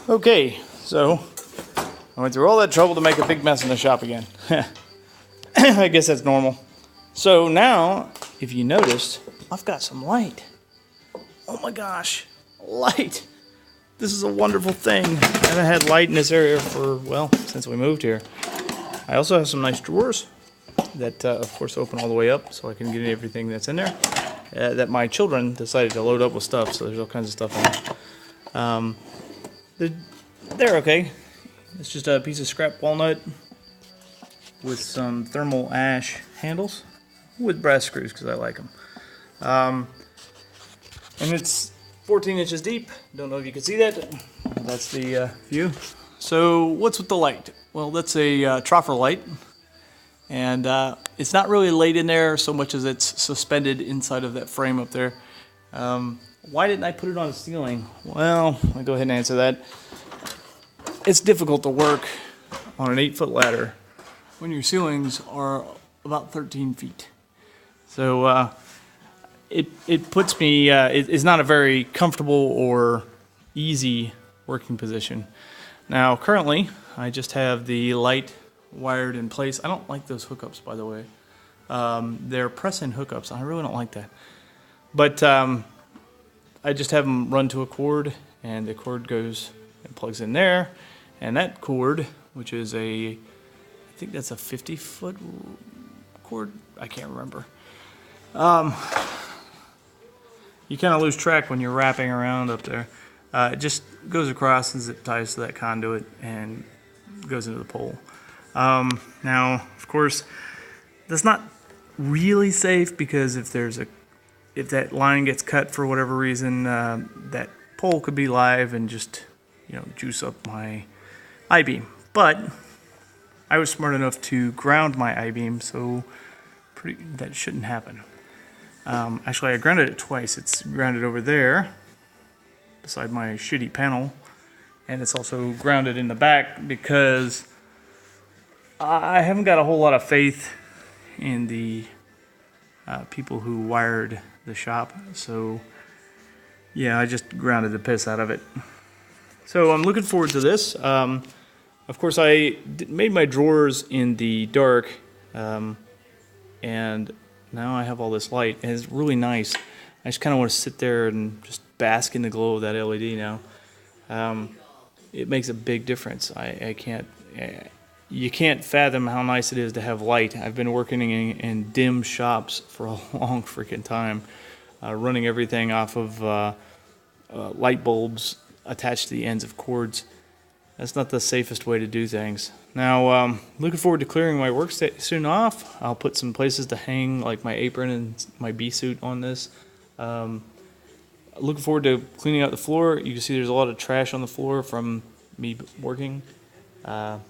Okay, so I went through all that trouble to make a big mess in the shop again. I guess that's normal. So now, if you noticed, I've got some light. Oh my gosh, light! This is a wonderful thing. I haven't had light in this area for, well, since we moved here. I also have some nice drawers that, of course, open all the way up so I can get everything that's in there. That my children decided to load up with stuff, so there's all kinds of stuff in there. They're okay. It's just a piece of scrap walnut with some thermal ash handles with brass screws because I like them. And it's 14 inches deep. Don't know if you can see that. That's the view. So what's with the light? Well, that's a troffer light. And it's not really laid in there so much as it's suspended inside of that frame up there. Why didn't I put it on the ceiling? Well, I'll go ahead and answer that. It's difficult to work on an 8-foot ladder when your ceilings are about 13 feet. So it puts me, it's not a very comfortable or easy working position. Now currently I just have the light wired in place. I don't like those hookups, by the way. They're press-in hookups. I really don't like that. But I just have them run to a cord, and the cord goes and plugs in there. And that cord, which is I think that's a 50-foot cord. I can't remember. You kind of lose track when you're wrapping around up there. It just goes across and zip ties to that conduit and goes into the pole. Now, of course, that's not really safe because if that line gets cut for whatever reason, that pole could be live and just, juice up my I-beam. But I was smart enough to ground my I-beam, so that shouldn't happen. Actually, I grounded it twice. It's grounded over there beside my shitty panel, and it's also grounded in the back because I haven't got a whole lot of faith in the people who wired the shop. So yeah, I just grounded the piss out of it. So I'm looking forward to this. Of course, I made my drawers in the dark, and now I have all this light, and it's really nice. I just kind of want to sit there and just bask in the glow of that LED now. It makes a big difference. You can't fathom how nice it is to have light. I've been working in dim shops for a long freaking time, running everything off of light bulbs attached to the ends of cords. That's not the safest way to do things. Now, looking forward to clearing my workstation off. I'll put some places to hang, like my apron and my bee suit on this. Looking forward to cleaning out the floor. You can see there's a lot of trash on the floor from me working. And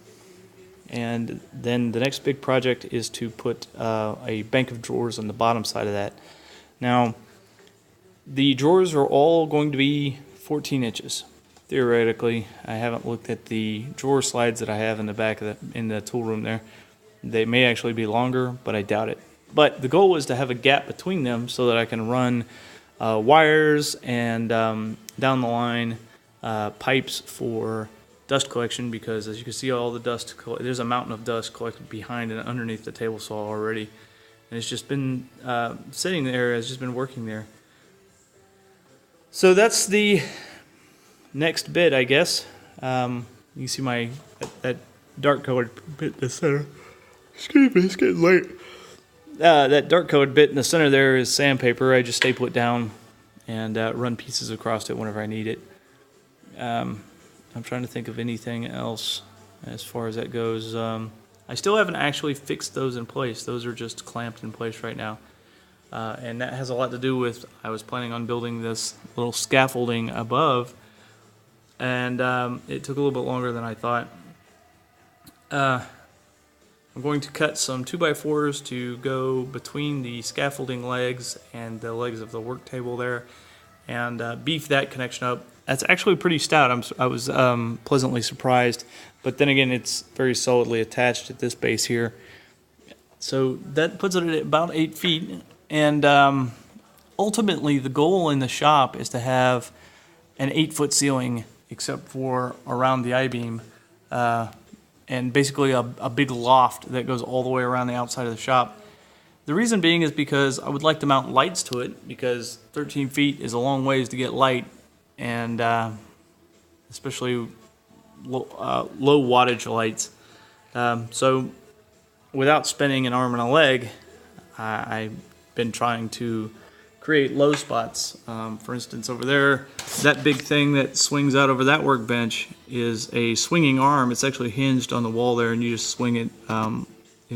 then the next big project is to put a bank of drawers on the bottom side of that. Now, the drawers are all going to be 14 inches. Theoretically, I haven't looked at the drawer slides that I have in the back of in the tool room there. They may actually be longer, but I doubt it. But the goal is to have a gap between them so that I can run wires and down the line pipes for dust collection, because as you can see, all the dust, there's a mountain of dust collected behind and underneath the table saw already, and it's just been sitting there. It's just been working there. So that's the next bit, I guess. You can see that dark colored bit in the center. Excuse me, it's getting late. That dark colored bit in the center there is sandpaper. I just staple it down and run pieces across it whenever I need it. I'm trying to think of anything else as far as that goes. I still haven't actually fixed those in place. Those are just clamped in place right now. And that has a lot to do with, I was planning on building this little scaffolding above, and it took a little bit longer than I thought. I'm going to cut some 2x4s to go between the scaffolding legs and the legs of the work table there, and beef that connection up. That's actually pretty stout. I was pleasantly surprised, but then again, it's very solidly attached at this base here. So that puts it at about 8 feet, and ultimately the goal in the shop is to have an 8-foot ceiling except for around the I-beam, and basically a big loft that goes all the way around the outside of the shop. The reason being is because I would like to mount lights to it, because 13 feet is a long ways to get light, and especially low wattage lights. So without spending an arm and a leg, I've been trying to create low spots. For instance, over there, that big thing that swings out over that workbench is a swinging arm. It's actually hinged on the wall there, and you just swing it,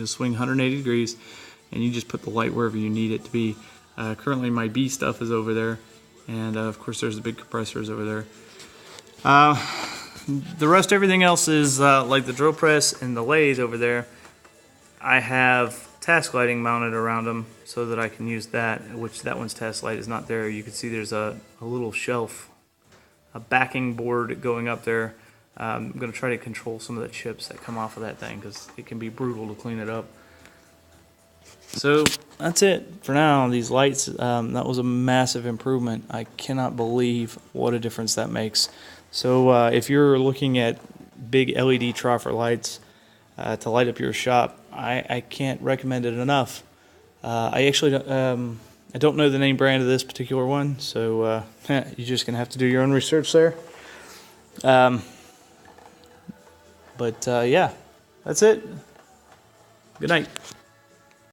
swing 180 degrees, and you just put the light wherever you need it to be. Currently my B stuff is over there, and of course there's the big compressors over there. The rest, everything else is like the drill press and the lathe over there. I have task lighting mounted around them so that I can use that, which that one's task light is not there. You can see there's a little shelf, a backing board going up there. I'm going to try to control some of the chips that come off of that thing, because it can be brutal to clean it up. So that's it for now. These lights, that was a massive improvement. I cannot believe what a difference that makes. So if you're looking at big LED troffer lights to light up your shop, I can't recommend it enough. I actually I don't know the name brand of this particular one, so you're just gonna have to do your own research there. But yeah, that's it. Good night.